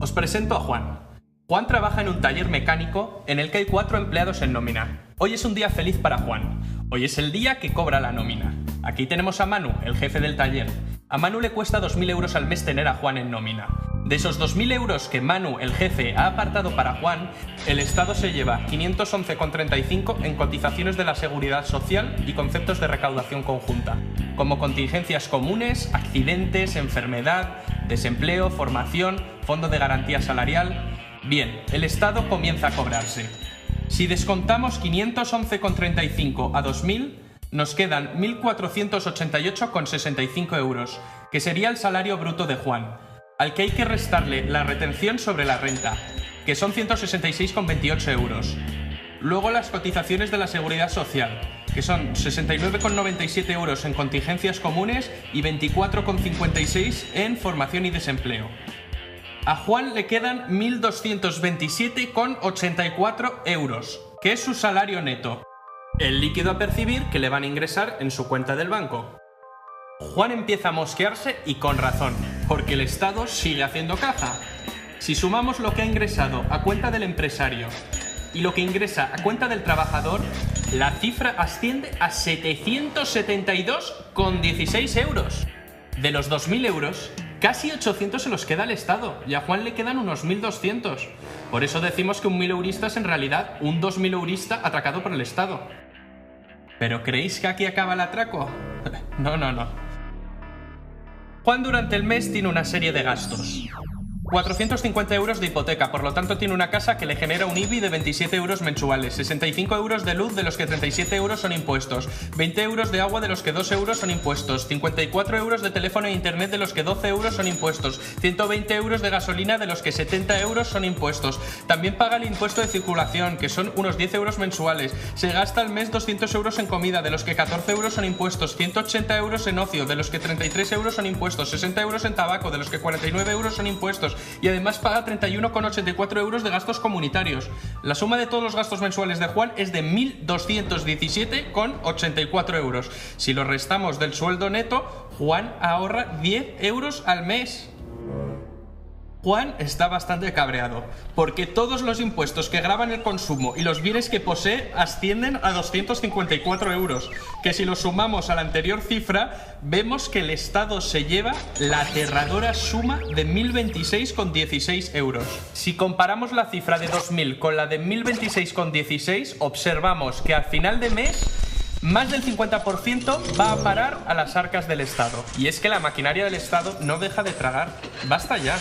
Os presento a Juan. Juan trabaja en un taller mecánico en el que hay 4 empleados en nómina. Hoy es un día feliz para Juan. Hoy es el día que cobra la nómina. Aquí tenemos a Manu, el jefe del taller. A Manu le cuesta 2.000 euros al mes tener a Juan en nómina. De esos 2.000 euros que Manu, el jefe, ha apartado para Juan, el Estado se lleva 511,35 en cotizaciones de la Seguridad Social y conceptos de recaudación conjunta, como contingencias comunes, accidentes, enfermedad, desempleo, formación, fondo de garantía salarial. Bien, el Estado comienza a cobrarse. Si descontamos 511,35 a 2.000, nos quedan 1.488,65 euros, que sería el salario bruto de Juan, al que hay que restarle la retención sobre la renta, que son 166,28 euros. Luego las cotizaciones de la Seguridad Social, que son 69,97 euros en contingencias comunes y 24,56 en formación y desempleo. A Juan le quedan 1.227,84 euros, que es su salario neto, el líquido a percibir que le van a ingresar en su cuenta del banco. Juan empieza a mosquearse y con razón, porque el Estado sigue haciendo caja. Si sumamos lo que ha ingresado a cuenta del empresario y lo que ingresa a cuenta del trabajador, la cifra asciende a 772,16 euros. De los 2.000 euros, casi 800 se los queda al Estado y a Juan le quedan unos 1.200. Por eso decimos que un 1.000eurista es en realidad un 2.000eurista atracado por el Estado. ¿Pero creéis que aquí acaba el atraco? No. Juan durante el mes tiene una serie de gastos. 450 euros de hipoteca, por lo tanto tiene una casa que le genera un IBI de 27 euros mensuales, 65 euros de luz de los que 37 euros son impuestos, 20 euros de agua de los que 2 euros son impuestos, 54 euros de teléfono e internet de los que 12 euros son impuestos, 120 euros de gasolina de los que 70 euros son impuestos. También paga el impuesto de circulación, que son unos 10 euros mensuales. Se gasta al mes 200 euros en comida, de los que 14 euros son impuestos, 180 euros en ocio, de los que 33 euros son impuestos, 60 euros en tabaco, de los que 49 euros son impuestos, y además paga 31,84 euros de gastos comunitarios. La suma de todos los gastos mensuales de Juan es de 1.217,84 euros. Si lo restamos del sueldo neto, Juan ahorra 10 euros al mes. Juan está bastante cabreado, porque todos los impuestos que gravan el consumo y los bienes que posee ascienden a 254 euros, que si los sumamos a la anterior cifra, vemos que el Estado se lleva la aterradora suma de 1.026,16 euros. Si comparamos la cifra de 2.000 con la de 1.026,16, observamos que al final de mes más del 50% va a parar a las arcas del Estado. Y es que la maquinaria del Estado no deja de tragar. ¡Basta ya!